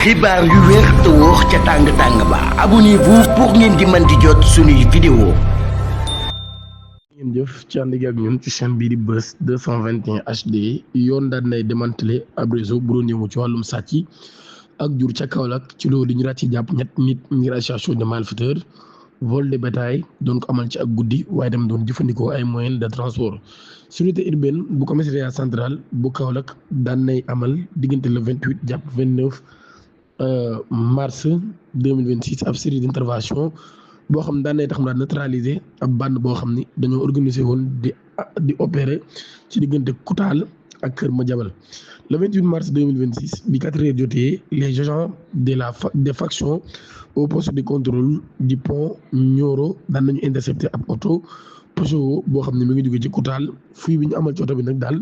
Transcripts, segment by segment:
xibaar yu wér te wóor ca tàng-tàng ba abonnez-vous pour ngeen di mën di jot suñuy vidéo. ngeen jëf ci ànd gi ak ñun ci chaîne bii di Buzz 221 HD yoon daan nay démantelé ab réseau bu doon yëngu ci wàllum sàcc ak jur ca Kaolack ci loolu ñu ci jàpp ñett nit ngir association de malfaiteurs vol de bétail doon ko amal ci ak guddi waaye dem doon jëfandikoo ay moyens de transport. sûreté urbaine bu commissariat central bu Kaolack daan nay amal diggante le 28 jàpp 29 mars 2026 ab série d'intervention boo xam ne daan nay tax mu daal neutraliser ab bande boo xam ni dañoo organiser woon di opérer ci diggante Koutal ak Kër Madiabel. Le 28 mars 2026 bi 4 heures jotee les agents des factions au poste de contrôle du pont Nioro daan nañu intercepté ab oto Peugeot boo xam ne mi ngi jógee ci Koutal fuy bi ñu amal ci oto bi nag daal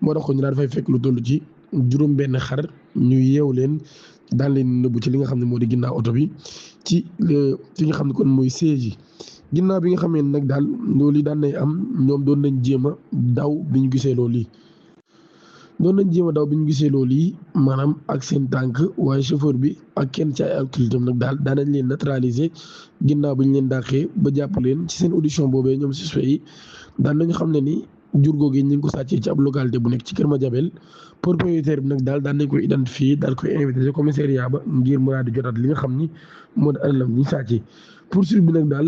moo tax ko ñu daal dafay fekk lu toll ci juróom benn xar ñu yeew leen daal leen nëbbu ci li nga xam ne moo di ginnaaw oto bi ci nga xam ne kon mooy siège yi. ginnaaw bi nga xamee ne nag daal loolu yi daan nay am ñoom doon nañ jéem a daw bi ñu gisee loolu yi maanaam ak seen tànk waaye chauffeur bi ak kenn ci ay autorité nag daal daan nañ leen neutraliser ginnaaw bi ñu leen dàqee ba jàpp leen ci seen audition boobee ñoom suspect yi daan nañu xam ne ni jur googu ñu ngi ko sàccee ci ab localité bu nekk ci Kër Madiabel propriétaire bi nag daal daan nañ koy identifier daal koy invité ci commissariat ba ngir mu daal di jotaat li nga xam ni moo di alalam ñu sàccee. poursuite bi nag daal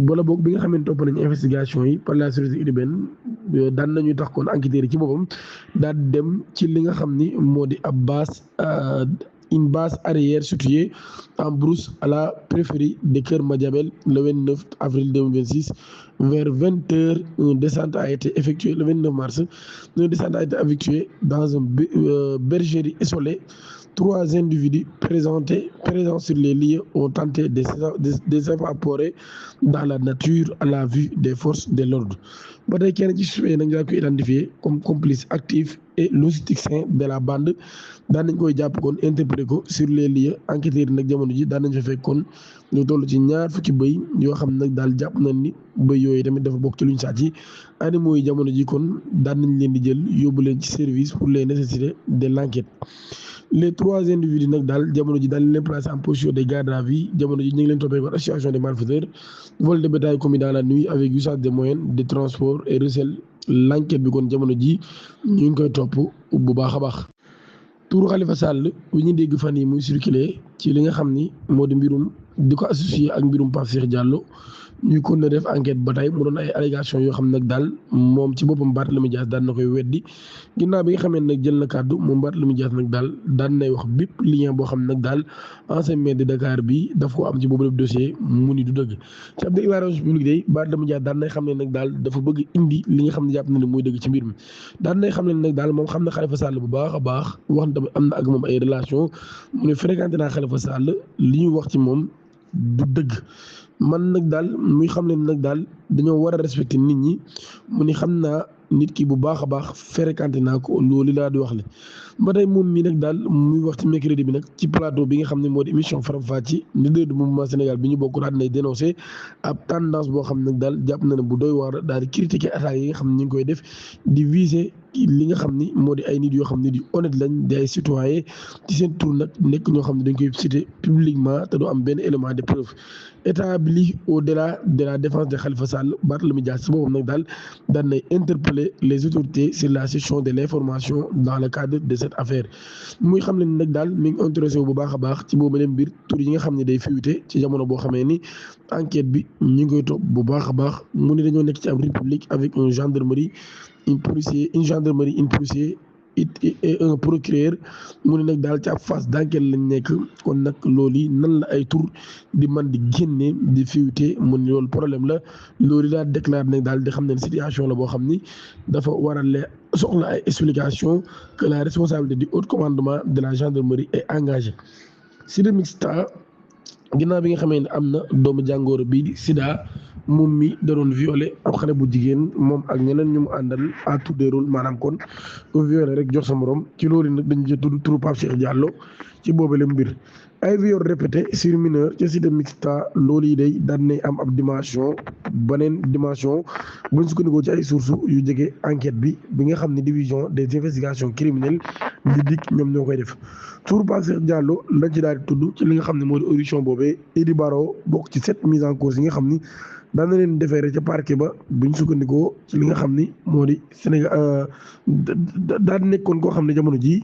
wala boog bi nga xam ne topp nañu investigation yi par la sûreté urbaine daan nañu tax kon enquêteurs yi ci boppam daal dem ci li nga xam ni moo di ab une base arrière située en brousse à la périphérie de Kër Madiabel le 29 avril 2026 vers 20h. Une descente a été effectuée le 29 mars. Une descente a été effectuée dans une bergerie isolée. 3 individus présents sur les lieux ont tenté de s'évaporer dans la nature à la vue des forces de l'ordre. ba tey kenn ci suufee nag daa koy identifié comme complice actif et logisticien de la bande daan nañ koy jàpp kon interpellé ko sur les lieux enquêteurs yi nag jamono ji daan nañ fa fekk kon ñu toll ci 2 fukki bëy yoo xam nag daal jàpp nañ ni bëy yooyu tamit dafa bokk ci luñ sàcc yi animaux yi jamono ji kon daan nañ leen di jël yóbbu leen ci service pour les nécessités de l'enquête. Les 3 individus nag daal jamono ji daal leen placé en position de garde à vue jamono ji ñu ngi leen toppee par association des malfaiteurs vol de bétail commis dans la nuit avec usage des moyens de transport et recel. L'enquête bi kon jamono ji ñu ngi koy topp bu baax a baax. Tuuru Khalifa Sall wi ñu dégg fan yi muy circulé ci li nga xam ni moo di mbirum di ko associé ak mbirum Pape Cheikh Diallo ñuy kon ne def enquête ba tey mu doon ay allégations yoo xam nag daal moom ci boppam Barthélémy Dias daan na koy weddi ginnaaw bi nga xamee nag jël na kàddu moom Barthélémy Dias nag daal daan nay wax bépp lien boo xam nag daal ancien maire de Dakar bi daf ko am ci boobu lépp dossier mu ni du dëgg ci ab déclaration publique day Barthélémy Dias daan nay xam ne nag daal dafa bëgg indi li nga xam ne jàpp na ne mooy dëgg ci mbir mi daan nay xam ne nag daal moom xam na Khalifa Sall bu baax a baax wax na tamit am na ak moom ay relation mu ne fréquenté naa Khalifa Sall li ñu wax ci moom du dëgg man nag daal muy xam leen nag daal dañoo war a respecter nit ñi mu ni xam naa nit ki bu baax a baax fréquenté naa ko loolu laa di wax le ba tey moom mii nag daal muy wax ci mercredi bi nag ci plateau bi nga xam ne moo di émission Faram Facce leader du mouvement Sénégal bi ñu bokk daal nay dénoncé ab tendance boo xam ne nag daal jàpp na ne bu doy waar daal di critiquer attaques yi nga xam ne ñu ngi koy def di viser li nga xam ni moo di ay nit yoo xam ne di honnête lañ di ay citoyen ci seen tur nag nekk ñoo xam ne dañ koy citer publiquement te du am benn élément de preuve établi au-delà de la défense de Khalifa Sall. Barthélémy Dias ci boppam nag daal daan nay interpeller les autorités sur la gestion de l'information dans le cadre de cette affaire muy xam ne nag daal mi ngi intéressé wu bu baax a baax ci boobu leen mbir tur yi nga xam ne day fuité ci jamono boo xamee ni enquête bi ñu ngi koy topp bu baax a baax mu ne dañoo nekk ci ab république avec une gendarmerie une policier et un procureur mu ne nag daal ci ab phase d'enquête lañ nekk kon nag loolu yi nan la ay tur di man di génne di fuité mu ne loolu problème la loolu daal déclaré nag daal di xam ne situation la boo xam ni dafa waral soxla ay explication que la responsabilité du haut commandement de la gendarmerie est engagée. Sida Mixta ginnaaw bi nga xamee ne am na doomu jàngoro bii di Sida moom mi da doon violé ab xale bu jigéen moom ak ñeneen ñu mu àndal à tout déroule maanaam kon violé rek jox sa morom ci loolu nag dañu jël tudd turu Pape Cheikh Diallo ci boobale mbir. ay viol répété sur mineur ca cité mixta loolu yi day daan ne am ab dimension beneen dimension buñ sukkandikoo ci ay sources yu jege enquête bi nga xam ne division des investigations criminelles di DIC ñoom ñoo koy def. tur Pape Cheikh Diallo lañ ci daal di tudd ci li nga xam ne moo di audition boobee Idi Baro bokk ci 7 mises en cause yi nga xam ni daan na leen defeere ca parquet ba buñ sukkandikoo ci li nga xam ni moo di Sénégal daan nekkoon koo xam ne jamono jii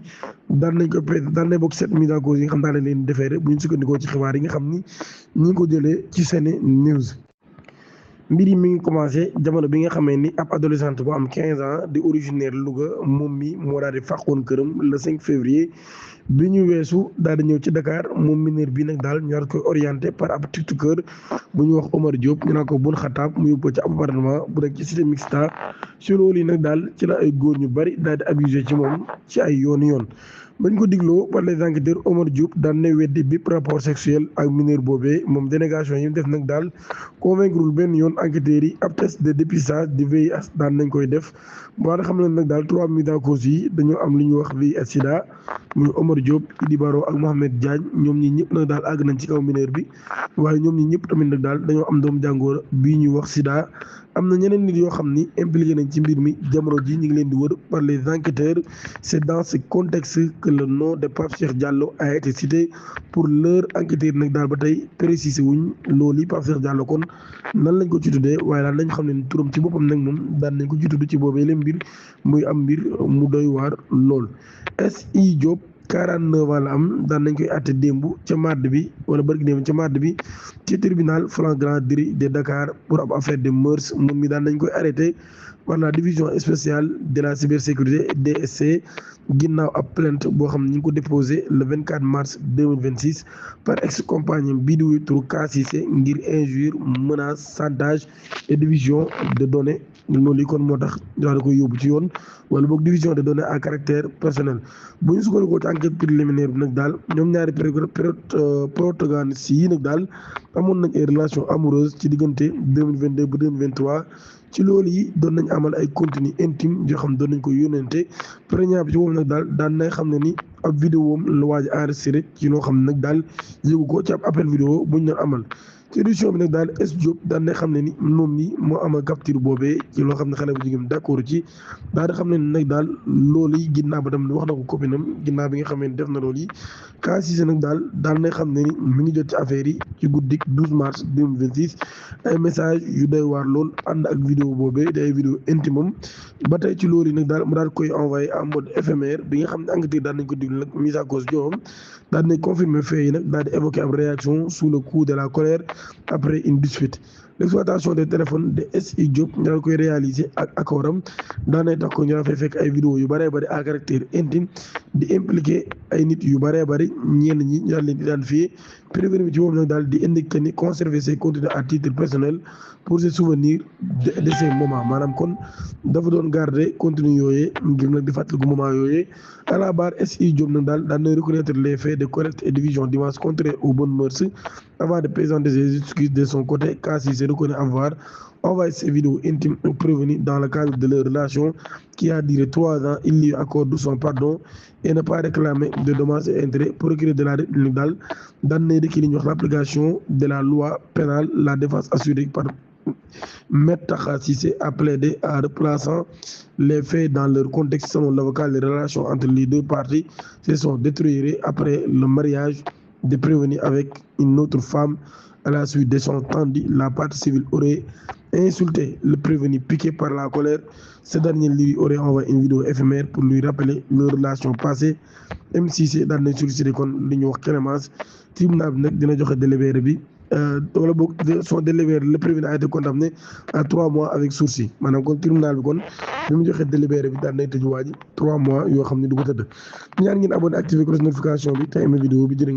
daan nañ ko daan nañ bokk 7 mises en cause yi nga xam daan nañ leen defeere buñ sukkandikoo ci xibaar yi nga xam ni ñi ngi ko jëlee ci Sene News. mbir yi mi ngi commencé jamono bi nga xamee ni ab adolescente bu am 15 ans di originaire Louga moom mi moo daal di fàqoon këram le 5 février bi ñu weesu daal di ñëw ci Dakar moom mineur bi nag daal ñu daal koy orienté par ab tiktoker bu ñu wax Omar Diop ñu naan ko bun xataab mu yóbbu ci ab appartement bu nekk ci cité mixta si loolu yi nag daal ci la ay góor ñu bari daal di abusé ci moom ci ay yoon. bañ ko digloo par les enquêteurs Omar Diop daan na weddi bépp rapport sexuel ak mineur boobee moom délégation yi mu def nag daal convaincrewul benn yoon enquêteurs yi ab test de dépistage di VIH daan nañ koy def waaye xam nañ nag daal 3 mises en cause yi dañoo am li ñuy wax VIH sida muy Omar Diop Idi Baro ak Mohamed Diagne ñoom ñi ñëpp nag daal àgg nañ ci kaw mineur bi waaye ñoom ñi ñëpp tamit nag daal dañoo am doomu jàngoro bii ñuy wax sida. am na ñeneen nit yoo xam ni impliqué nañ ci mbir mi jamono ji ñu ngi leen di wër par les enquêteurs c'est dans ce contexte que le nom de Pape Cheikh Diallo a été cité pour l'heure enquêteur nag daal ba tey précisé wuñ loolu yi Pape Cheikh Diallo kon nan lañ ko ci tuddee waaye daal nañ xam ne turam ci boppam nag moom daan nañ ko ci tudd ci boobee leen mbir muy am mbir mu doy waar lool. S.I. Diop 49 ans la am daan nañ koy àtte démb ca mardi bi wala barki démb ca mardi bi ci tribunal flagrant délit de Dakar pour ab affaire de mœurs moom mi daan nañ koy arrêté par la division spéciale de la cybersécurité DSC ginnaaw ab plainte boo xam ne ñu ngi ko déposé le 24 mars 2026 par ex-compagne bii di wuyu turu K6 ngir injure menace chantage et division de données loolu yi kon moo tax daal di koy yóbbu ci yoon wala boog division de données à caractère personnel bu ñu sukkandikoo ci enquête préliminaire bi nag daal ñoom ñaari protagonistes yi nag daal amoon nañ ay relation amoureuse ci diggante 2022 ba 2023 ci loolu yi doon nañ amal ay contenu intime yoo xam doon nañ ko yónnente président bi ci boobu nag daal daan nay xam ne ni ab vidéo am la waaj a enregistré ci loo xam ne nag daal yëgu ko ci ab appel vidéo buñ doon amal ci édition bi nag daal S Diop daan na xam ne ni moom mi moo amal capture boobee ci loo xam ne xale bu jigéen d'accord ci daal di xam ne ni nag daal loolu yi ginnaaw ba tam wax na ko copinam ginnaaw bi nga xam ne def na loolu yi K6 nag daal na xam ne ni mi ngi jot ci affaire yi ci guddik 12 mars 2026 ay message yu doy waar lool ànd ak vidéo boobee day vidéo intime ba tey ci loolu yi nag daal mu daal koy envoyé en mode éphémère bi nga xam ne enquêteur daan nañ ko diglu nag mise à cause joom daal nañ confirmer fait yi nag daal di évoquer ab réaction sous le coup de la colère après une dispute. L'exploitation des téléphones de S.I. Diop ñu daal koy réaliser ak accordam daanay tax ko ñu daan fay fekk ay vidéo yu bëree bëri à caractère intime di impliqué ay nit yu bëree bëri ñenn ñi ñu daal leen identifier prévenu bi ci boobu nag daal di indiqué ni conserver ses contenus à titre personnel pour se souvenir de ces moments maanaam kon dafa doon garder contenu yooyee ngir nag di fàttaliku moment yooyee à la barre S.I. Diop nag daal daan na reconnaître les faits de collecte et division d'images contraires aux bonnes mœurs avant de présenter ses excuses de son côté. K6 reconnaît avoir envoyé ces vidéos intimes au prévenu dans le cadre de leur relation qui a duré 3 ans. Il lui accorde son pardon et ne pas réclamer de dommages et intérêts. Procureur de la République daal daan na rek li ñuy wax l'application de la loi pénale, la défense assurée par Maître K6 a plaidé en replaçant les faits dans leur contexte. Selon l'avocat, les relations entre les deux parties se sont détériorées après le mariage de prévenu avec une autre femme. À la suite d'échanges tendus, la partie civile aurait insulté le prévenu. Piqué par la colère, ce dernier lui aurait envoyé une vidéo éphémère pour lui rappeler leur relation passée. M6 daan nañ sollicité kon li ñu wax clémence tribunal bi nag dina joxe délibéré bi wala boog son délibéré le prévenu a été condamné à 3 mois avec sursis maanaam kon tribunal bi kon bi mu joxe délibéré bi daan nay tëj waa ji 3 mois yoo xam ne du ko tëdd ñaan ngeen abonné activé cloche notification bi te aimé vidéo bi jërë